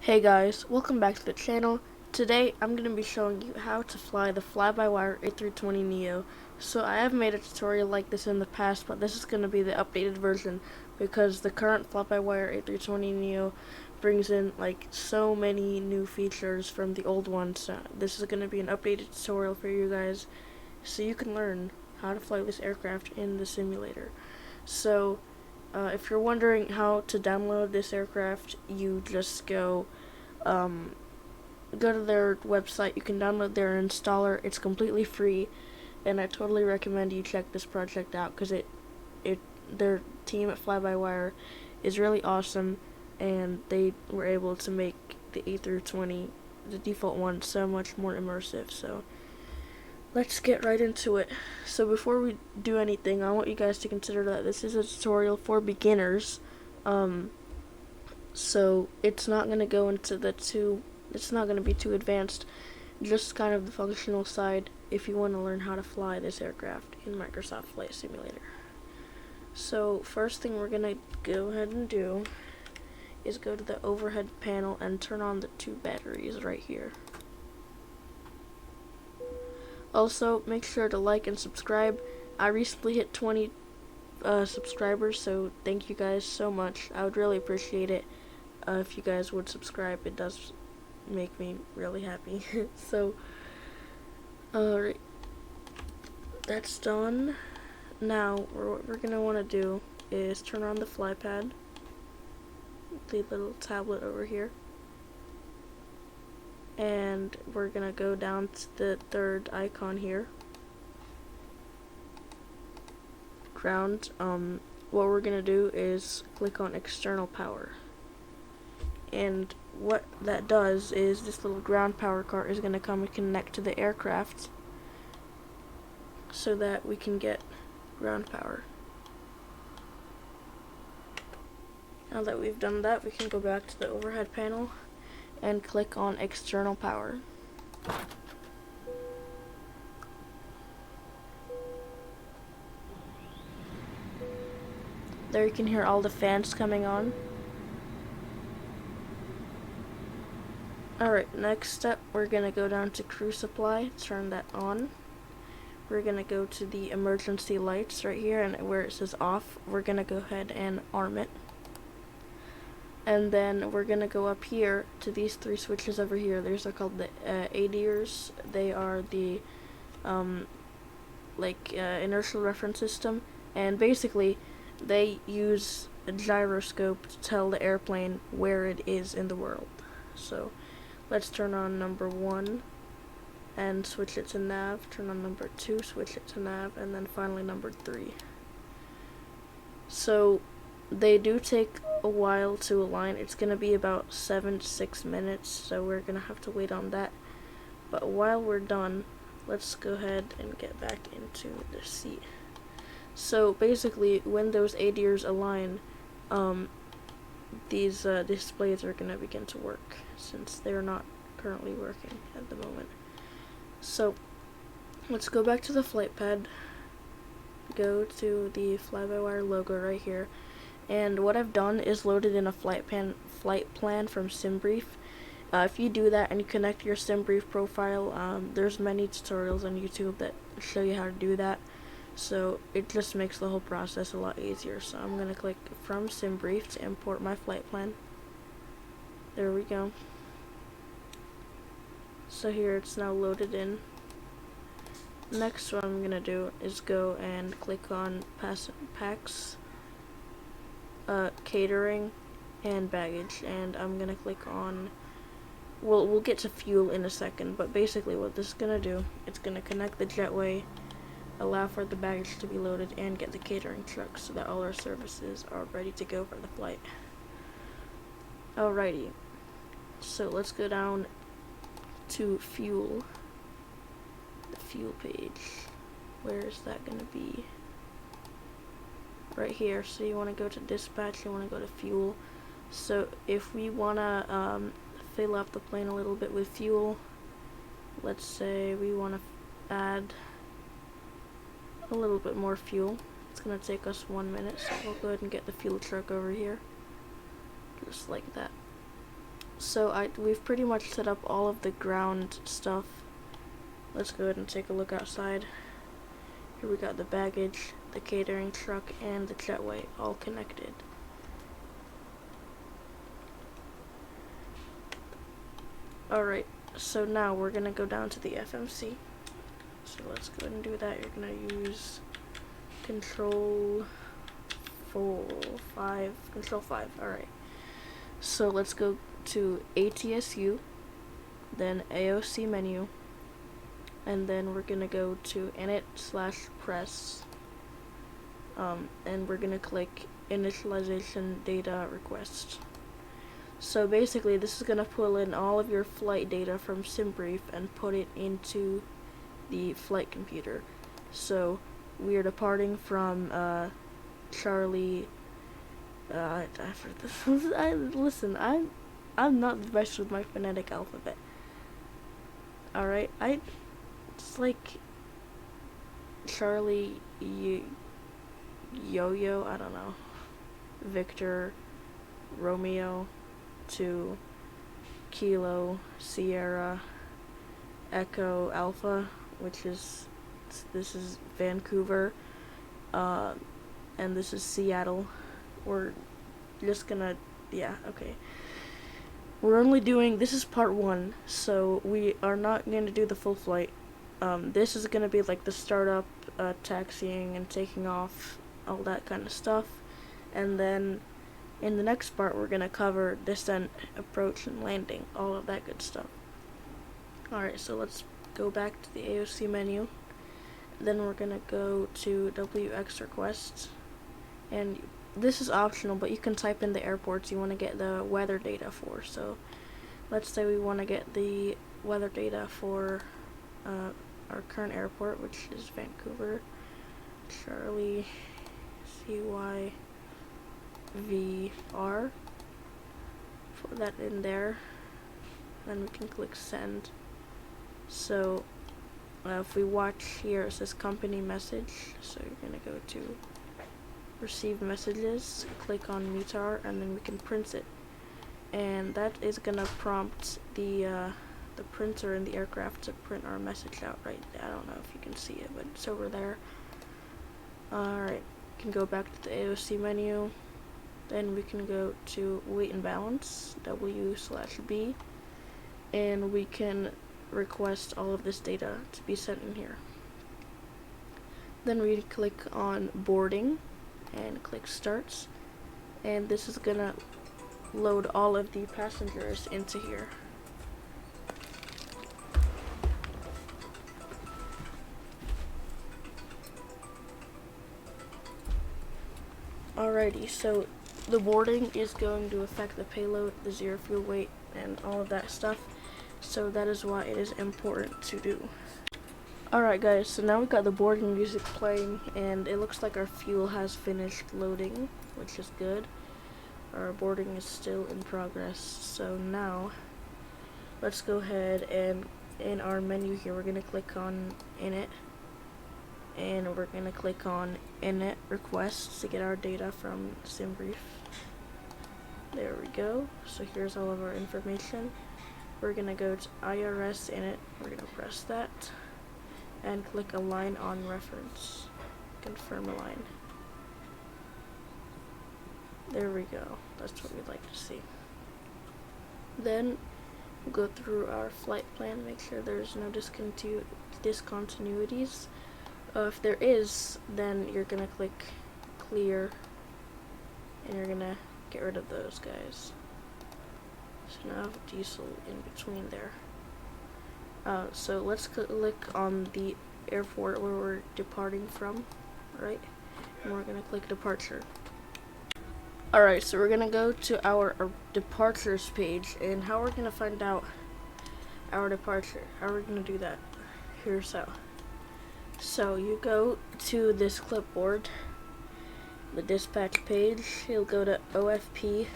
Hey guys, welcome back to the channel. Today I'm going to be showing you how to fly the Flybywire A32NX. So I have made a tutorial like this in the past, but this is going to be the updated version because the current Flybywire A32NX brings in like so many new features from the old ones. So this is going to be an updated tutorial for you guys so you can learn how to fly this aircraft in the simulator. So if you're wondering how to download this aircraft, you just go to their website. You can download their installer. It's completely free, and I totally recommend you check this project out because their team at Flybywire is really awesome, and they were able to make the A320, the default one, so much more immersive. So let's get right into it. So before we do anything, I want you guys to consider that this is a tutorial for beginners. So it's not going to go into it's not going to be too advanced, just kind of the functional side if you want to learn how to fly this aircraft in Microsoft Flight Simulator. So first thing we're going to go ahead and do is go to the overhead panel and turn on the two batteries right here. Also, make sure to like and subscribe. I recently hit 20 subscribers, so thank you guys so much. I would really appreciate it if you guys would subscribe. It does make me really happy. So, alright, that's done. Now, what we're going to want to do is turn on the flypad, the little tablet over here. And we're gonna go down to the third icon here, ground. What we're gonna do is click on external power, and what that does is this little ground power cart is gonna come and connect to the aircraft so that we can get ground power. Now that we've done that, we can go back to the overhead panel and click on external power. There you can hear all the fans coming on. Alright, next step, we're gonna go down to crew supply, turn that on. We're gonna go to the emergency lights right here, and where it says off, we're gonna go ahead and arm it. And then we're gonna go up here to these three switches over here. These are called the ADIRs. They are the inertial reference system, and basically they use a gyroscope to tell the airplane where it is in the world. So let's turn on number 1 and switch it to nav. Turn on number 2, switch it to nav, and then finally number 3. So they do take a while to align. It's gonna be about 7 to 6 minutes, so we're gonna have to wait on that. But while we're done, let's go ahead and get back into the seat. So basically, when those ADIRs align, these displays are gonna begin to work since they're not currently working at the moment. So let's go back to the flight pad, go to the Flybywire logo right here. And what I've done is loaded in a flight plan from SimBrief. If you do that and you connect your SimBrief profile, there's many tutorials on YouTube that show you how to do that. So it just makes the whole process a lot easier. So I'm going to click from SimBrief to import my flight plan. There we go. So here it's now loaded in. Next, what I'm going to do is go and click on packs, catering, and baggage, and I'm gonna click on, we'll get to fuel in a second, but basically what this is gonna do, it's gonna connect the jetway, allow for the baggage to be loaded, and get the catering truck so that all our services are ready to go for the flight. Alrighty, so let's go down to fuel, the fuel page. Where is that gonna be? Right here. So you want to go to dispatch, you want to go to fuel. So if we want to fill up the plane a little bit with fuel, let's say we want to add a little bit more fuel. It's going to take us 1 minute, so we'll go ahead and get the fuel truck over here, just like that. So we've pretty much set up all of the ground stuff. Let's go ahead and take a look outside. Here we got the baggage, the catering truck, and the jetway all connected. Alright, so now we're gonna go down to the FMC. So let's go ahead and do that. You're gonna use Control 5. Alright. So let's go to ATSU, then AOC menu, and then we're gonna go to init/press, and we're gonna click initialization data request. So basically this is gonna pull in all of your flight data from SimBrief and put it into the flight computer. So we are departing from Charlie. Listen, I'm not the best with my phonetic alphabet. Alright, it's like Charlie Yo-Yo, I don't know, Victor Romeo to Kilo Sierra Echo Alpha, which is, this is Vancouver, and this is Seattle. We're just gonna, yeah, okay. We're only doing, this is part 1, so we are not going to do the full flight. This is going to be like the startup, taxiing and taking off, all that kind of stuff. And then in the next part, we're going to cover descent, approach, and landing, all of that good stuff. Alright, so let's go back to the AOC menu. Then we're going to go to WX requests. And this is optional, but you can type in the airports you want to get the weather data for. So let's say we want to get the weather data for our current airport, which is Vancouver. Charlie CYVR. Put that in there. Then we can click send. So if we watch here, it says company message. So you're going to go to receive messages, click on METAR, and then we can print it. And that is gonna prompt the printer in the aircraft to print our message out right there. I don't know if you can see it, but it's over there. Alright, we can go back to the AOC menu. Then we can go to weight and balance, W/B, and we can request all of this data to be sent in here. Then we click on boarding and click starts, and this is gonna load all of the passengers into here. Alrighty, so the boarding is going to affect the payload, the zero fuel weight, and all of that stuff, so that is why it is important to do. Alright guys, so now we've got the boarding music playing, and it looks like our fuel has finished loading, which is good. Our boarding is still in progress, so now let's go ahead and in our menu here we're going to click on init, and we're going to click on init requests to get our data from SimBrief. There we go, so here's all of our information. We're going to go to IRS init, we're going to press that, and click align on reference, confirm align. There we go, that's what we'd like to see. Then we'll go through our flight plan, make sure there's no discontinuities. If there is, then you're gonna click clear, and you're gonna get rid of those guys. So now I have diesel in between there. So let's click on the airport where we're departing from, right? And we're gonna click departure. Alright, so we're gonna go to our departures page, and how we're gonna find out our departure. How are we gonna do that? Here's how. So you go to this clipboard, the dispatch page, you'll go to OFP,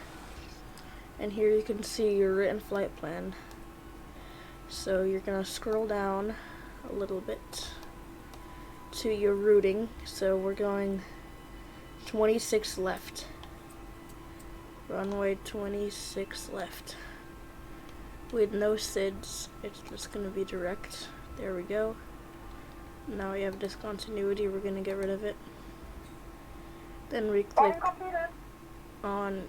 and here you can see your written flight plan. So you're gonna scroll down a little bit to your routing. So we're going 26 left. Runway 26 left. with no SIDs. It's just going to be direct. There we go. Now we have discontinuity. We're going to get rid of it. Then we click on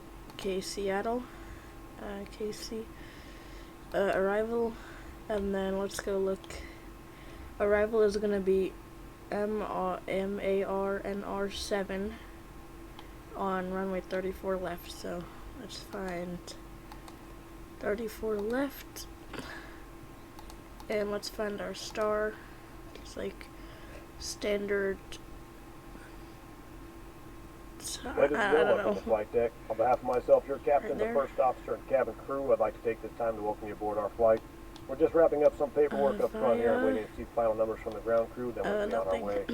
Seattle, KC, arrival, and then let's go look. Arrival is going to be MARNR7 on runway 34 left, so let's find 34 left, and let's find our star. It's like standard. Ladies and gentlemen from the flight deck, on behalf of myself, your captain, the first officer, and cabin crew, I'd like to take this time to welcome you aboard our flight. We're just wrapping up some paperwork up front here, waiting to see final numbers from the ground crew, then we'll be on our way.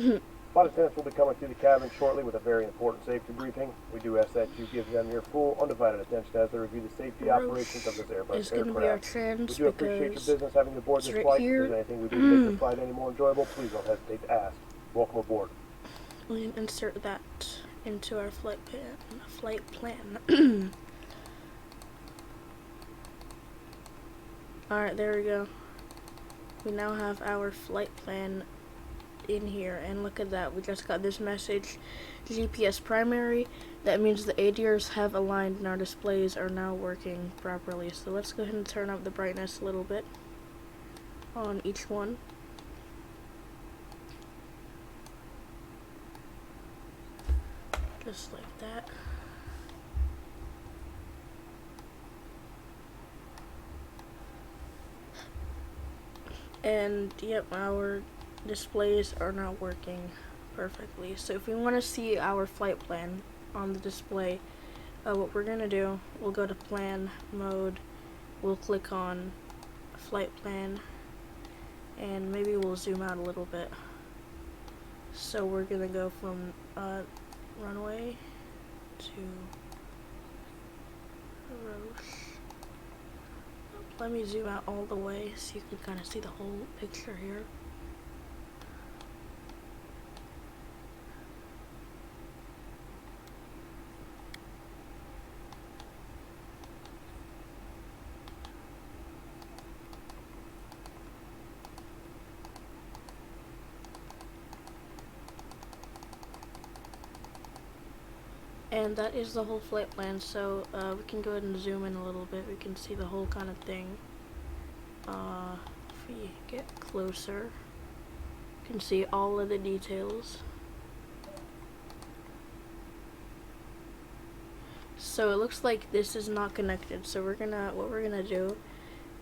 Flight attendants will be coming through the cabin shortly with a very important safety briefing. We do ask that you give them your full, undivided attention as they review the safety operations of this Airbus aircraft. We do appreciate your business having you aboard this flight. If there's anything we do to make this flight any more enjoyable, please don't hesitate to ask. Welcome aboard. We can insert that into our flight plan. Alright, there we go. We now have our flight plan in here, and look at that. We just got this message: GPS primary. That means the ADRs have aligned and our displays are now working properly. So let's go ahead and turn up the brightness a little bit on each one. Just like that. And yep, our displays are now working perfectly. So if we want to see our flight plan on the display, what we're gonna do, we'll go to plan mode, we'll click on flight plan, and maybe we'll zoom out a little bit. So we're gonna go from runway to Roche. Let me zoom out all the way so you can kind of see the whole picture here. And that is the whole flight plan, so we can go ahead and zoom in a little bit. We can see the whole kind of thing. If we get closer, you can see all of the details. So it looks like this is not connected, so what we're gonna do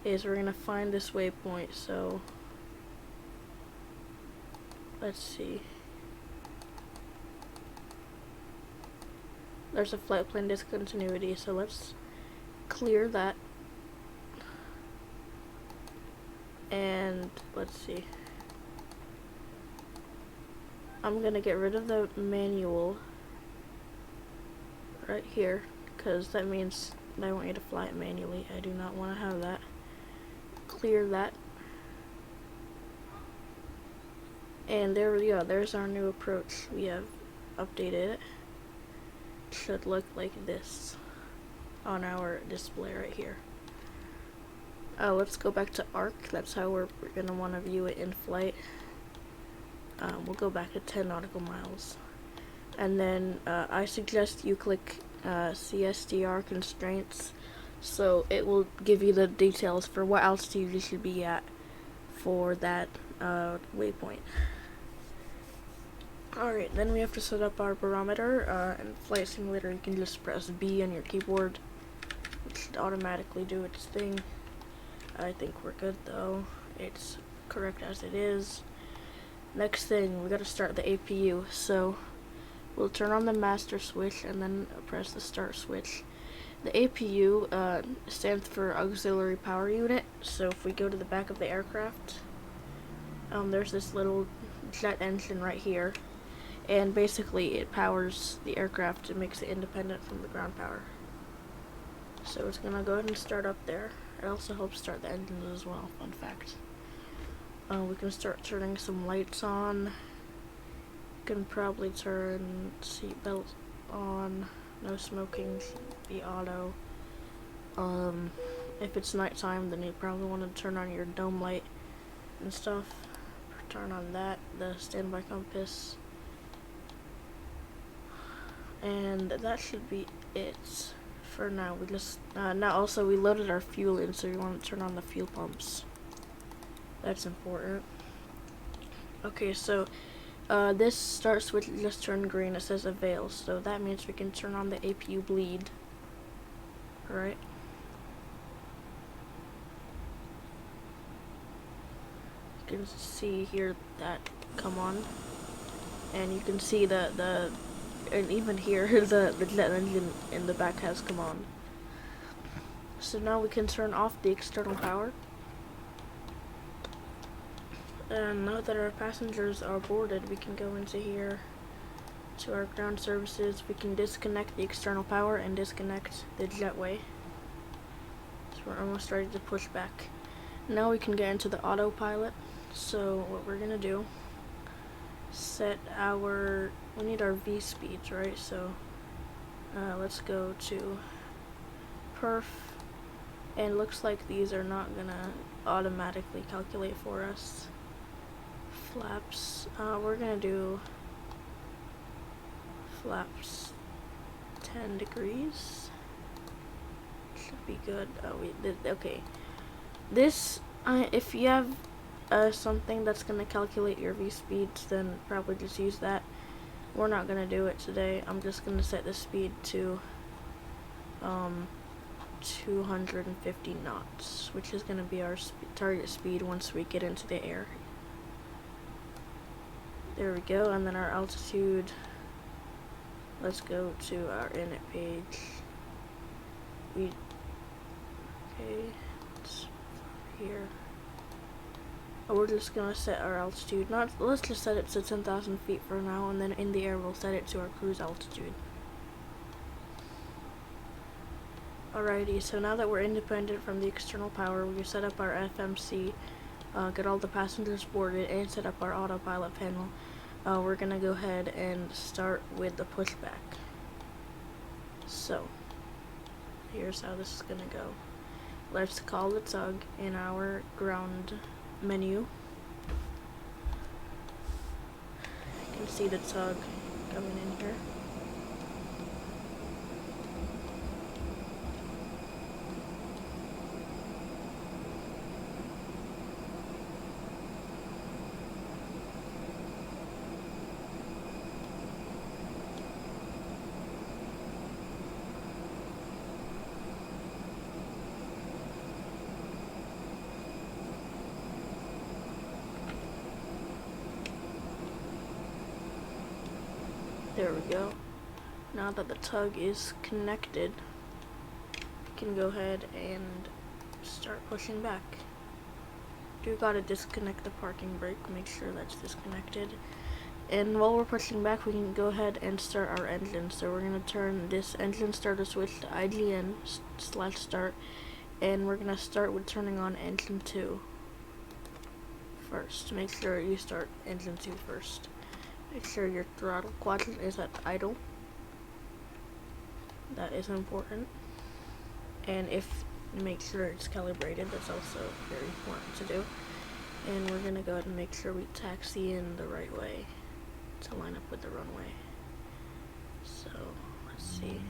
is we're gonna find this waypoint. So let's see. There's a flight plan discontinuity, so let's clear that. And let's see. I'm gonna get rid of the manual right here, because that means I want you to fly it manually. I do not want to have that. Clear that. And there we go. There's our new approach. We have updated it. Should look like this on our display right here. Let's go back to arc. That's how we're gonna want to view it in flight. We'll go back to 10 nautical miles, and then I suggest you click CSDR constraints, so it will give you the details for what altitude you should be at for that waypoint. Alright, then we have to set up our barometer. In Flight Simulator, you can just press B on your keyboard, which should automatically do its thing. I think we're good though. It's correct as it is. Next thing, we gotta start the APU. So we'll turn on the master switch and then press the start switch. The APU stands for auxiliary power unit. So if we go to the back of the aircraft, there's this little jet engine right here. And basically it powers the aircraft and makes it independent from the ground power. So it's gonna go ahead and start up there. It also helps start the engines as well, fun fact. We can start turning some lights on. You can probably turn seatbelt on, no smoking, should be auto. If it's nighttime, then you probably want to turn on your dome light and stuff. Turn on that, the standby compass. And that should be it for now. We just now also we loaded our fuel in, so we want to turn on the fuel pumps. That's important. Okay, so this start switch just turned green. It says avail, so that means we can turn on the APU bleed. Alright. You can see here that come on, and you can see the and even here the jet engine in the back has come on. So now we can turn off the external power. And now that our passengers are boarded, we can go into here to our ground services. We can disconnect the external power and disconnect the jetway. So we're almost ready to push back. Now we can get into the autopilot. So what we're gonna do, set our, we need our V speeds, right? So let's go to perf, and looks like these are not gonna automatically calculate for us. Flaps, we're gonna do flaps 10 degrees. Should be good. Oh, we did, okay. This, if you have something that's gonna calculate your V speeds, then probably just use that. We're not gonna do it today. I'm just gonna set the speed to 250 knots, which is gonna be our target speed once we get into the air. There we go, and then our altitude. Let's go to our init page. Okay, it's here. Oh, we're just gonna set our altitude. Let's just set it to 10,000 feet for now, and then in the air we'll set it to our cruise altitude. Alrighty, so now that we're independent from the external power, we set up our FMC, get all the passengers boarded, and set up our autopilot panel. We're gonna go ahead and start with the pushback. So, here's how this is gonna go. Let's call the tug in our ground menu. You can see the tug coming in here. There we go. Now that the tug is connected, we can go ahead and start pushing back. You gotta disconnect the parking brake, make sure that's disconnected. And while we're pushing back, we can go ahead and start our engine. So we're gonna turn this engine starter switch to IGN/start, and we're gonna start with turning on engine 2 first. Make sure you start engine 2 first. Make sure your throttle quadrant is at idle. That is important. And make sure it's calibrated. That's also very important to do. And we're gonna go ahead and make sure we taxi in the right way to line up with the runway. So let's see.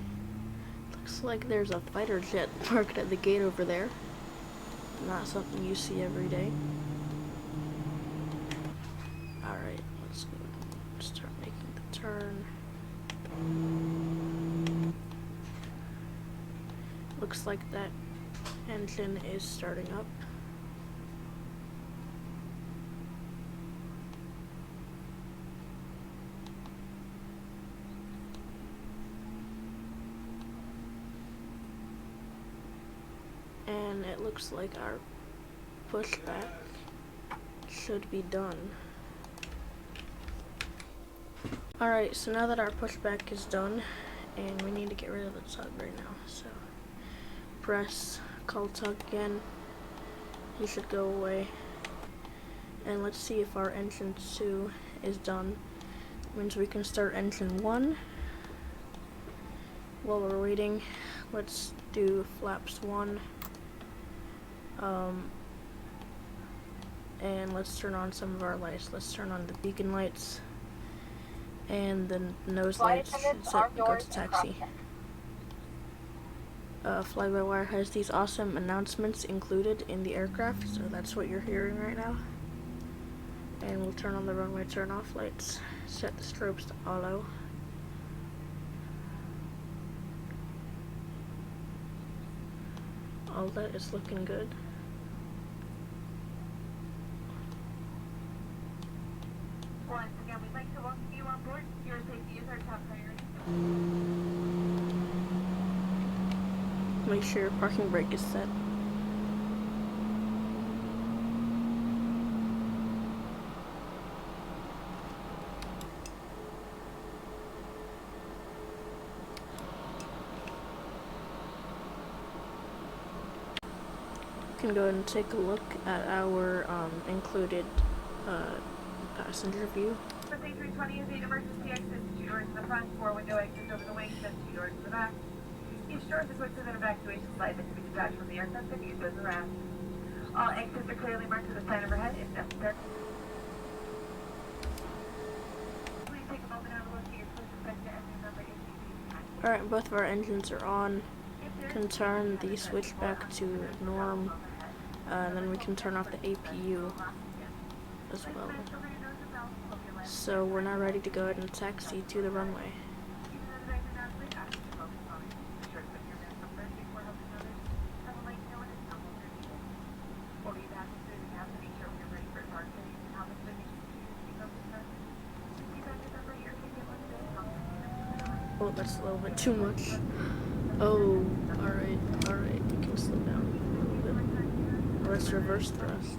Looks like there's a fighter jet parked at the gate over there. Not something you see every day. Alright, let's go and start making the turn. Looks like that engine is starting up. And it looks like our pushback should be done. Alright, so now that our pushback is done, and we need to get rid of the tug right now, so press call tug again. He should go away. And let's see if our engine 2 is done. That means we can start engine 1. While we're waiting, let's do flaps 1 And let's turn on some of our lights. Let's turn on the beacon lights, and the nose lights should go to taxi. Flybywire has these awesome announcements included in the aircraft, so that's what you're hearing right now. And we'll turn on the runway turn off lights, set the strobes to auto. All that is looking good. Once again, we'd like to welcome you on board. Your safety is our top priority. Make sure your parking brake is set. You can go ahead and take a look at our included passenger view. The A320 is 8 emergency exits, 2 doors in the front, 4 window exits over the wings, and 2 doors in the back. Each door is equipped with an evacuation slide that can be detached from the aircraft and used as a ramp. All exits are clearly marked with a sign overhead if necessary. Please take a moment out of the look at your close inspection and remember ACV. Alright, both of our engines are on. Can turn the switch back to norm, and then we can turn off the APU as well. So we're now ready to go ahead and taxi to the runway. Oh, that's a little bit too much. Oh, alright, we can slow down a little bit. Let's reverse thrust.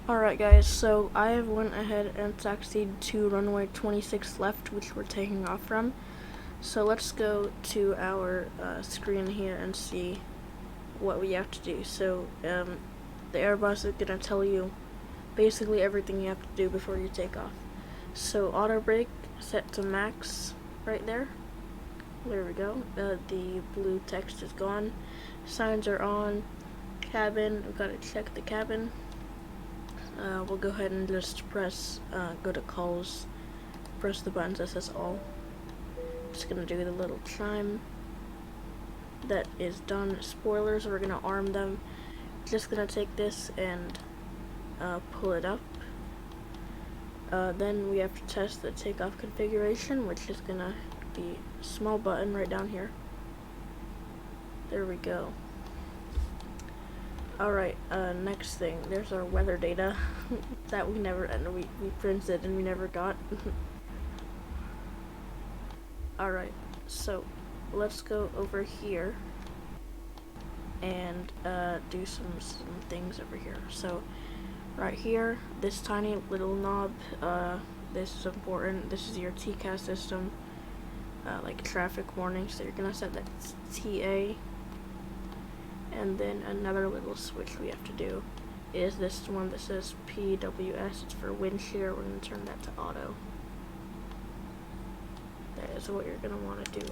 Alright guys, so I have went ahead and taxied to runway 26 left, which we're taking off from. So let's go to our screen here and see what we have to do. So the Airbus is going to tell you basically everything you have to do before you take off. So auto brake set to max right there. There we go. The blue text is gone. Signs are on. Cabin, we've got to check the cabin. We'll go ahead and just press, go to calls, press the buttons that says all. Just gonna do the little chime. That is done. Spoilers, we're gonna arm them. Just gonna take this and pull it up. Then we have to test the takeoff configuration, which is gonna be a small button right down here. There we go. Alright, next thing, there's our weather data that we never, and we printed and we never got. Alright, so let's go over here and do some things over here. So right here, this tiny little knob, this is important. This is your TCAS system, like traffic warning. So you're gonna set that TA. And then another little switch we have to do is this one that says PWS. It's for wind shear. We're going to turn that to auto. That is what you're going to want to do.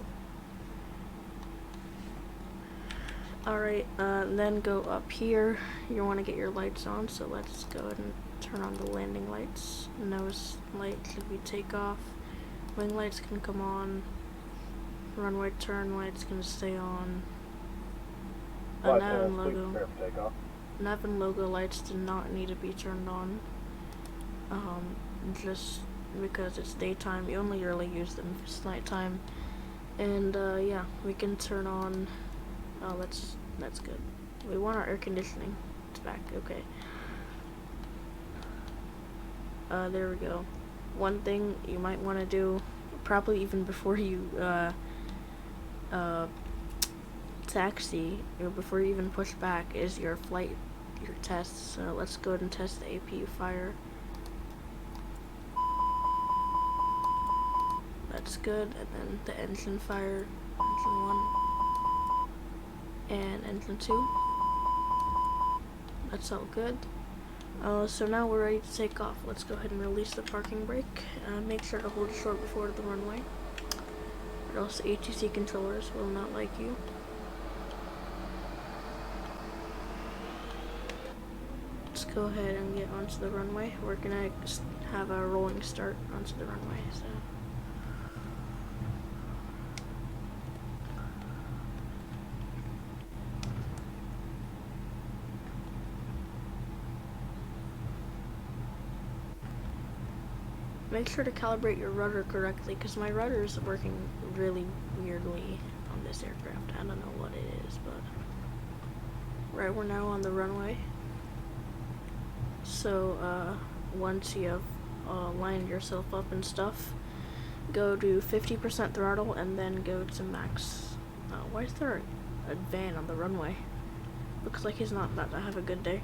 Alright, then go up here. You want to get your lights on, so let's go ahead and turn on the landing lights. Nose light should be takeoff. Wing lights can come on. runway turn light's gonna stay on. A Flight nav and plans, please logo. prepare for takeoff. Nav and logo lights do not need to be turned on. Just because it's daytime, you only really use them if it's nighttime. And yeah, we can turn on. Oh, that's good. We want our air conditioning. It's back. Okay. There we go. One thing you might want to do, probably even before you taxi, or before you even push back, is your tests. So let's go ahead and test the APU fire. That's good. And then the engine fire, engine 1 and engine 2. That's all good. So now we're ready to take off. Let's go ahead and release the parking brake. Make sure to hold short before the runway, or else the ATC controllers will not like you. Let's go ahead and get onto the runway. We're gonna have a rolling start onto the runway. So. Make sure to calibrate your rudder correctly, because my rudder is working really weirdly on this aircraft. I don't know what it is, but... Right, we're now on the runway. So, once you have lined yourself up and stuff, go to 50% throttle and then go to max. Why is there a van on the runway? Looks like he's not about to have a good day.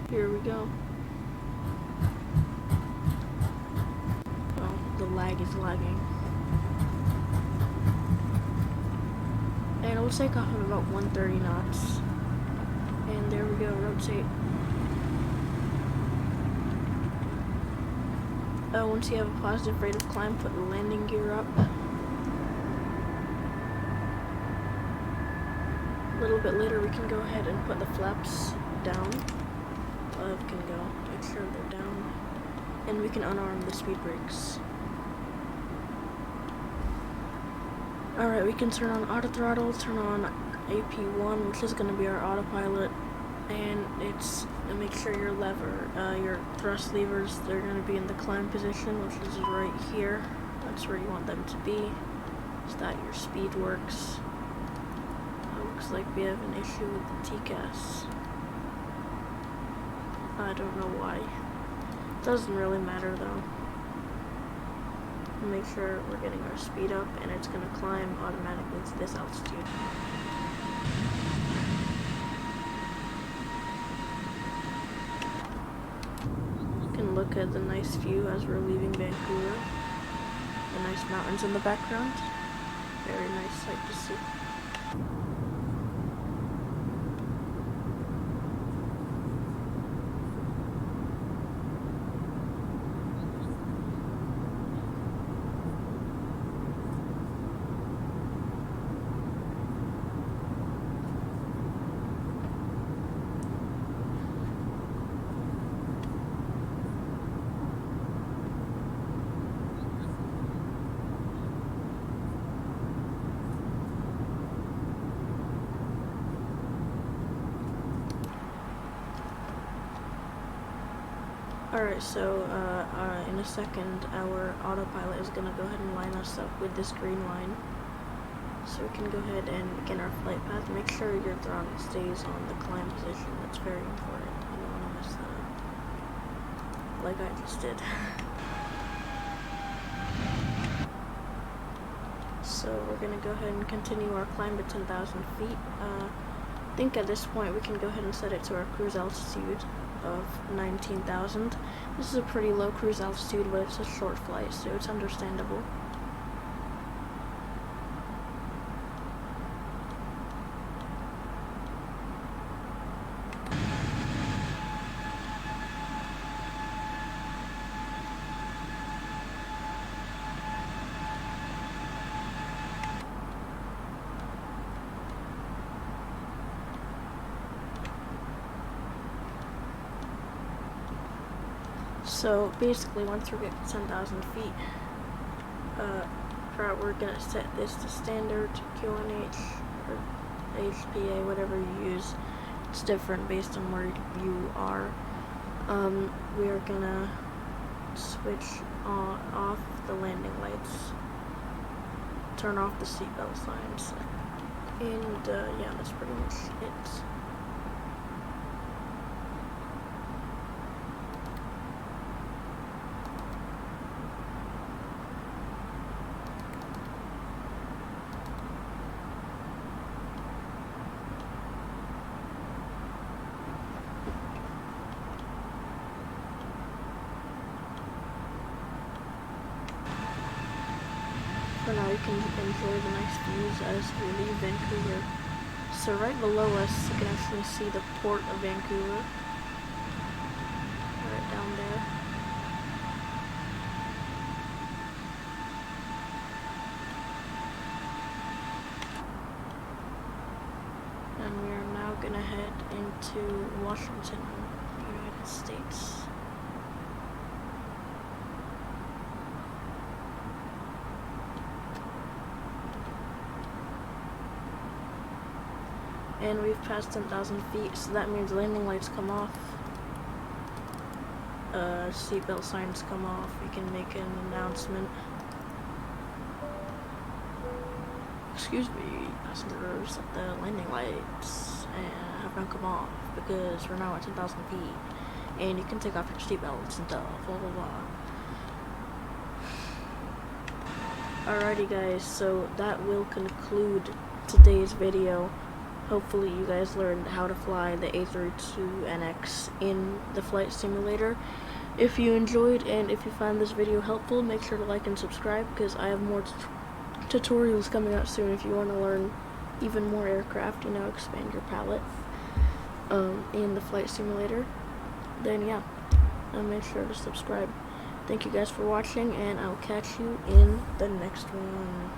Here we go. Oh, the lag is lagging. And we'll take off at about 130 knots. And there we go, rotate. Once you have a positive rate of climb, put the landing gear up. A little bit later we can go ahead and put the flaps down. Can go. Make sure they're down. And we can unarm the speed brakes. Alright, we can turn on auto throttle, turn on AP1, which is going to be our autopilot. And it's make sure your your thrust levers, they're going to be in the climb position, which is right here. That's where you want them to be, so that your speed works. Looks like we have an issue with the TCAS. I don't know why. Doesn't really matter though. Make sure we're getting our speed up, and it's going to climb automatically to this altitude. You can look at the nice view as we're leaving Vancouver. The nice mountains in the background. Very nice sight to see. Alright, so in a second our autopilot is going to go ahead and line us up with this green line. So we can go ahead and begin our flight path. Make sure your throttle stays on the climb position. That's very important. You don't want to mess that up. Like I just did. So we're going to go ahead and continue our climb to 10,000 feet. I think at this point we can go ahead and set it to our cruise altitude of 19,000. This is a pretty low cruise altitude, but it's a short flight, so it's understandable. So basically, once we get to 10,000 feet, we're gonna set this to standard QNH or HPA, whatever you use. It's different based on where you are. We are gonna switch off the landing lights, turn off the seatbelt signs, and yeah, that's pretty much it. For now, you can enjoy the nice views as we leave Vancouver. So right below us, you can actually see the port of Vancouver. Right down there. And we are now gonna head into Washington, United States. And we've passed 10,000 feet, so that means landing lights come off, seatbelt signs come off. We can make an announcement. Excuse me, passengers, the landing lights have now come off because we're now at 10,000 feet, and you can take off your seatbelts and stuff, blah blah blah. Alrighty guys, so that will conclude today's video. Hopefully you guys learned how to fly the A32NX in the flight simulator. If you enjoyed and if you found this video helpful, make sure to like and subscribe because I have more tutorials coming out soon if you want to learn even more aircraft, expand your palette in the flight simulator. Then yeah, make sure to subscribe. Thank you guys for watching, and I'll catch you in the next one.